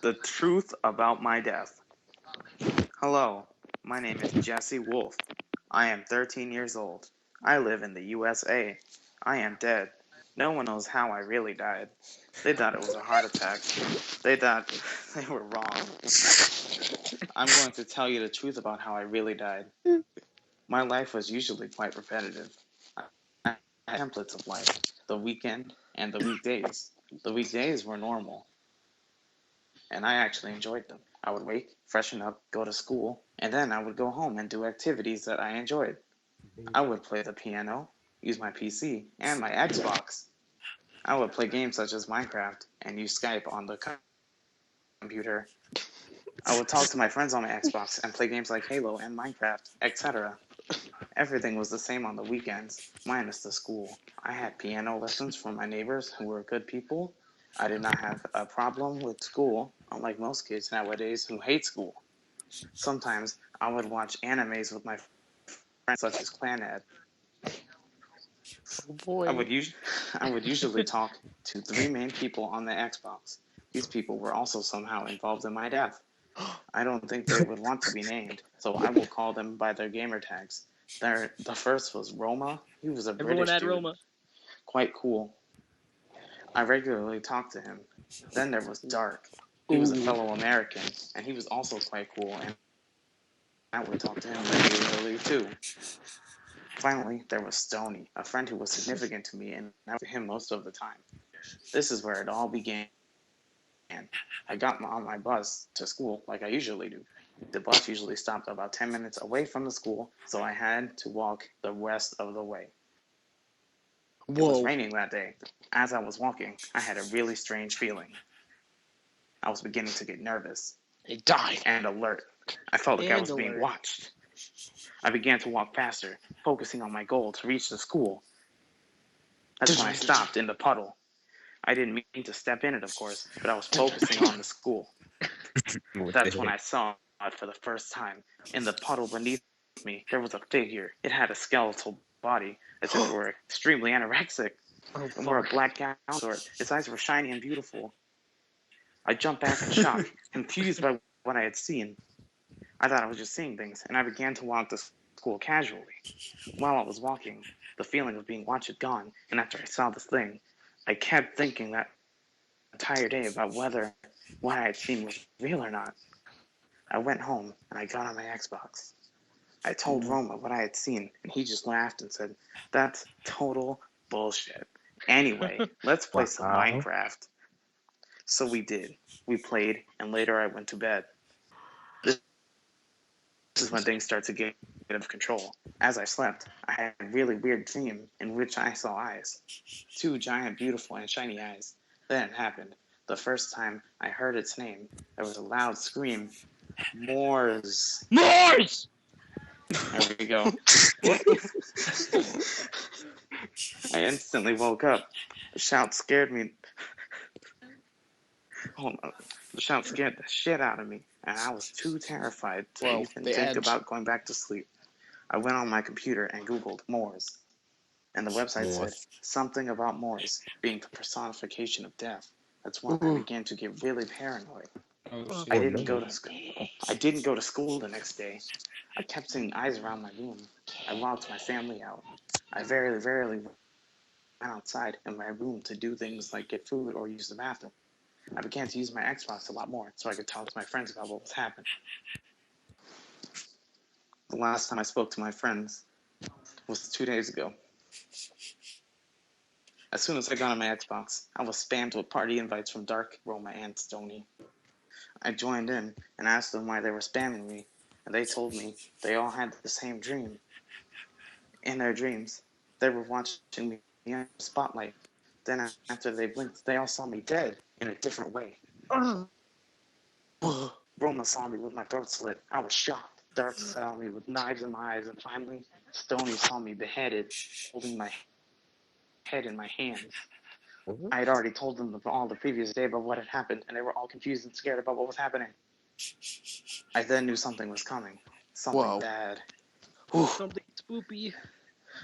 The truth about my death. Hello, my name is Jesse Wolf. I am 13 years old. I live in the USA. I am dead. No one knows how I really died. They thought it was a heart attack. They thought they were wrong. I'm going to tell you the truth about how I really died. My life was usually quite repetitive. I had templates of life, the weekend and the weekdays. The weekdays were normal, and I actually enjoyed them. I would wake, freshen up, go to school, and then I would go home and do activities that I enjoyed. I would play the piano, use my PC, and my Xbox. I would play games such as Minecraft and use Skype on the computer. I would talk to my friends on my Xbox and play games like Halo and Minecraft, etc. Everything was the same on the weekends, minus the school. I had piano lessons from my neighbors who were good people. I did not have a problem with school, unlike most kids nowadays who hate school. Sometimes I would watch animes with my friends, such as Clanad. Oh boy. I would usually talk to three main people on the Xbox. These people were also somehow involved in my death. I don't think they would want to be named, so I will call them by their gamer tags. The first was Roma. He was a Everyone British had dude, Roma. quite cool. I regularly talked to him. Then there was Dark. He was a fellow American, and he was also quite cool, and I would talk to him regularly too. Finally, there was Stony, a friend who was significant to me, and I was with him most of the time. This is where it all began. I got on my bus to school like I usually do. The bus usually stopped about 10 minutes away from the school, so I had to walk the rest of the way. It was raining that day. As I was walking, I had a really strange feeling. I was beginning to get nervous. He died. And alert. I felt like I was And being alert. watched. I began to walk faster, focusing on my goal to reach the school. That's when I stopped in the puddle. I didn't mean to step in it, of course, but I was focusing on the school. That's when I saw it for the first time. In the puddle beneath me, there was a figure. It had a skeletal body, as if it were extremely anorexic. It wore a black gown, its eyes were shiny and beautiful. I jumped back in shock, confused by what I had seen. I thought I was just seeing things, and I began to walk to school casually. While I was walking, the feeling of being watched had gone, and after I saw this thing, I kept thinking that entire day about whether what I had seen was real or not. I went home, and I got on my Xbox. I told Roma what I had seen, and he just laughed and said, "That's total bullshit. Anyway, let's play some Minecraft." So we did. We played, and later I went to bed. This is when things start to get out of control. As I slept, I had a really weird dream in which I saw eyes. Two giant, beautiful, and shiny eyes. Then it happened. The first time I heard its name, there was a loud scream. Moors! Moors! There we go. I instantly woke up. The shout scared me. Hold on. The shout scared the shit out of me, and I was too terrified to even think about going back to sleep. I went on my computer and Googled Moors, and the website said something about Moors being the personification of death. That's when I began to get really paranoid. I didn't go to school the next day. I kept seeing eyes around my room. I locked my family out. I very rarely went outside in my room to do things like get food or use the bathroom. I began to use my Xbox a lot more so I could talk to my friends about what was happening. The last time I spoke to my friends was 2 days ago. As soon as I got on my Xbox, I was spammed with party invites from Dark, Roma, and Stony. I joined in and asked them why they were spamming me, and they told me they all had the same dream. In their dreams, they were watching me in the spotlight. Then after they blinked, they all saw me dead in a different way. Roma saw me with my throat slit. I was shocked. Dark saw me with knives in my eyes, and finally, Stony saw me beheaded, holding my head in my hands. I had already told them all the previous day about what had happened, and they were all confused and scared about what was happening. I then knew something was coming. Something bad. Something spoopy.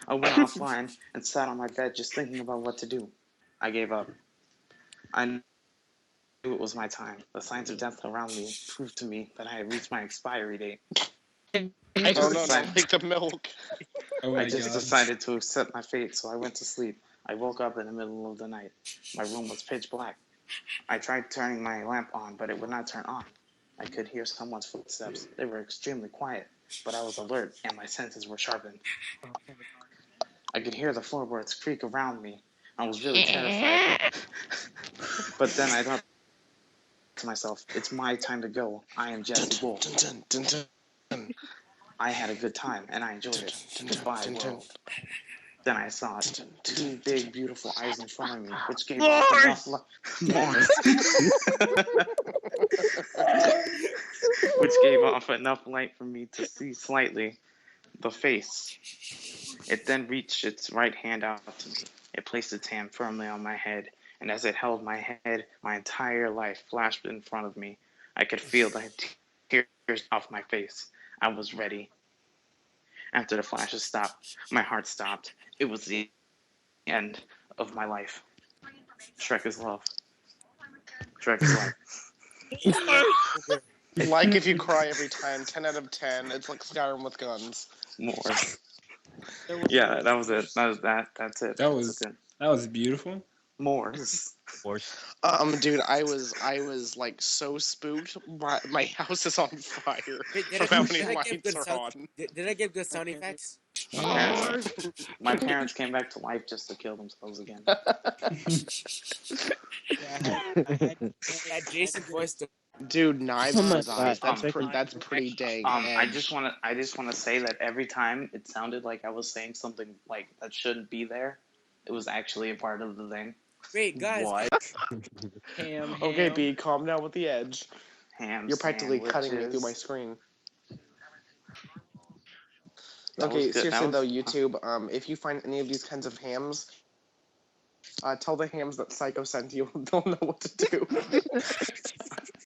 I went offline and sat on my bed just thinking about what to do. I gave up. I it was my time. The signs of death around me proved to me that I had reached my expiry date. Oh no, don't decided- take the milk. Oh I my just god. decided to accept my fate, so I went to sleep. I woke up in the middle of the night. My room was pitch black. I tried turning my lamp on, but it would not turn on. I could hear someone's footsteps. They were extremely quiet, but I was alert and my senses were sharpened. I could hear the floorboards creak around me. I was really terrified. But then I thought to myself, it's my time to go. I am Jesse Wolf. I had a good time and I enjoyed it. Goodbye, world. Then I saw two big, beautiful eyes in front of me, which gave off enough which gave off enough light for me to see slightly the face. It then reached its right hand out to me. It placed its hand firmly on my head, and as it held my head, my entire life flashed in front of me. I could feel the tears off my face. I was ready. After the flashes stopped, my heart stopped. It was the end of my life. Shrek is love. Shrek is life. Like if you cry every time, 10 out of 10. It's like Skyrim with guns. More. Yeah, that was it. That's it. That was beautiful. More. Dude, I was like so spooked. My house is on fire Wait, from how many lights are on. Did I give good sound effects? My parents came back to life just to kill themselves again. Yeah, I had Jason voice to. Dude, knives Oh in my his eyes. God. That's pretty dang. I just want to say that every time it sounded like I was saying something like that shouldn't be there, it was actually a part of the thing. Wait, guys. What? Ham. Okay, B, calm down with the edge. Ham You're practically cutting me through my screen. Okay, seriously though, YouTube, if you find any of these kinds of hams, tell the hams that Psycho sent you. They'll know what to do.